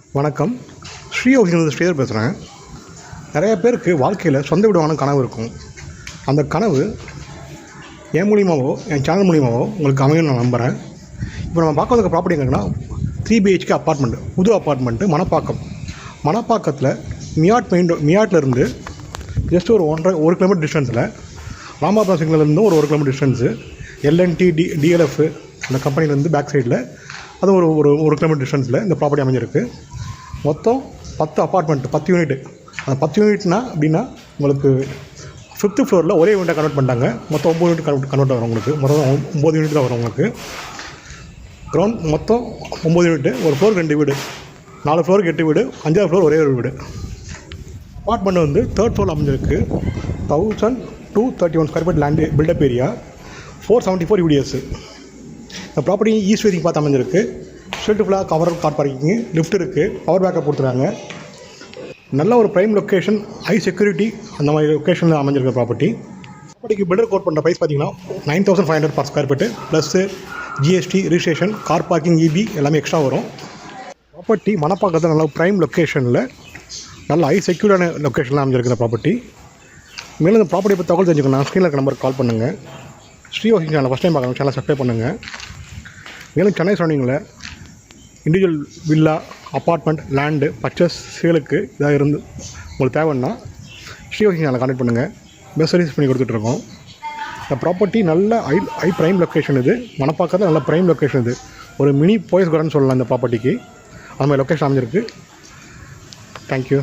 வணக்கம். ஸ்ரீஹரியிலிருந்து ஸ்ரீதர் பேசுகிறேன். நிறைய பேருக்கு வாழ்க்கையில் சொந்த வீடு வாங்கணும் கனவு இருக்கும். அந்த கனவு என் மூலியமாகவோ என் சேனல் மூலியமாகவோ உங்களுக்கு அமையும் நான் நம்புகிறேன். இப்போ நம்ம பார்க்க வந்த ப்ராப்பர்ட்டி எங்கன்னா 3 BHK அப்பார்ட்மெண்ட்டு, புது அப்பார்ட்மெண்ட்டு, மணப்பாக்கத்தில் மியாட்லேருந்து ஜஸ்ட் ஒரு 1 கிலோமீட்டர் டிஸ்டன்ஸில், ராமாபுரம் சிக்னல்லேருந்து ஒரு 1 கிலோமீட்டர் டிஸ்டன்ஸு, LNT DLF அந்த கம்பெனிலேருந்து பேக் சைடில் அது ஒரு கிலோமீட்டர் டிஸ்டன்ஸில் இந்த ப்ராப்பர்ட்டி அமைஞ்சிருக்கு. மொத்தம் 10 அப்பார்ட்மெண்ட்டு, 10 யூனிட்டு. அந்த 10 யூனிட்னா அப்படின்னா உங்களுக்கு 5th ஃப்ளோரில் ஒரே யூனிட்டாக கன்வெர்ட் பண்ணிட்டாங்க. மொத்தம் 9 யூனிட் கன்வெர்ட் வரும் உங்களுக்கு. மொத்தம் 9 யூனிட் தான் வரும் உங்களுக்கு. கிரவுண்ட் மொத்தம் 9 யூனிட்டு. ஒரு ஃப்ளோருக்கு 2 வீடு, 4 ஃப்ளோருக்கு 8 வீடு, 5வது ஃப்ளோர் ஒரே ஒரு வீடு. அப்பார்ட்மெண்ட் வந்து 3rd ஃப்ளோரில் அமைஞ்சிருக்கு. 1231 square feet land, built up area, 474 UDS. இந்த ப்ராப்பர்ட்டி ஈஸ்ட் ஃபேஸிங் பார்த்து அமைஞ்சிருக்கு. ஸ்ட்ரெயிட் ஃபுல்லாக கவர் கார் பார்க்கிங்கு, லிஃப்ட் இருக்குது, பவர் பேக்கப் கொடுத்துருக்காங்க. நல்ல ஒரு ப்ரைம் லொக்கேஷன், ஹை செக்யூரிட்டி, அந்த மாதிரி லொக்கேஷனில் அமைஞ்சிருக்க ப்ராப்பர்ட்டிக்கு பில்டர் கோட் பண்ணுற ப்ரைஸ் பார்த்தீங்கன்னா 9500 per square feet plus GST, registration, car parking, EB எல்லாமே எக்ஸ்ட்ரா வரும். ப்ராப்பர்ட்டி மணப்பாக்கத்தில் நல்ல ப்ரைம் லொக்கேஷனில் நல்ல ஹை செக்யூரான லொக்கேஷனில் அமைஞ்சிருக்கு இந்த ப்ராப்பர்ட்டி. மேலும் இந்த ப்ராப்பர்ட்டி பற்றி தகவல் தெரிஞ்சுக்கணும், ஸ்க்ரீனில் இருக்க நம்பருக்கு கால் பண்ணுங்கள். ஸ்ரீஹரி சேனலை ஃபஸ்ட் டைம் பார்க்குறவங்க சேனலை சப்ஸ்கிரைப் பண்ணுங்கள். மேலும் சென்னை சரௌண்டிங்கில் individual villa, apartment, land purchase, சேலுக்கு இதாக இருந்து உங்களுக்கு தேவைன்னா ஸ்ரீஹரி சேனலை கான்டெக்ட் பண்ணுங்கள். பெஸ்ட் சர்வீஸ் பண்ணி கொடுத்துட்ருக்கோம். இந்த ப்ராப்பர்ட்டி நல்ல ஹை ப்ரைம் லொக்கேஷன். இது மணப்பாக்கத்தில் நல்ல ப்ரைம் லொக்கேஷன். இது ஒரு மினி போயஸ் கார்டன் சொல்லலாம் இந்த ப்ராப்பர்ட்டிக்கு. அந்த மாதிரி லொக்கேஷன் அமைஞ்சிருக்கு. தேங்க்யூ.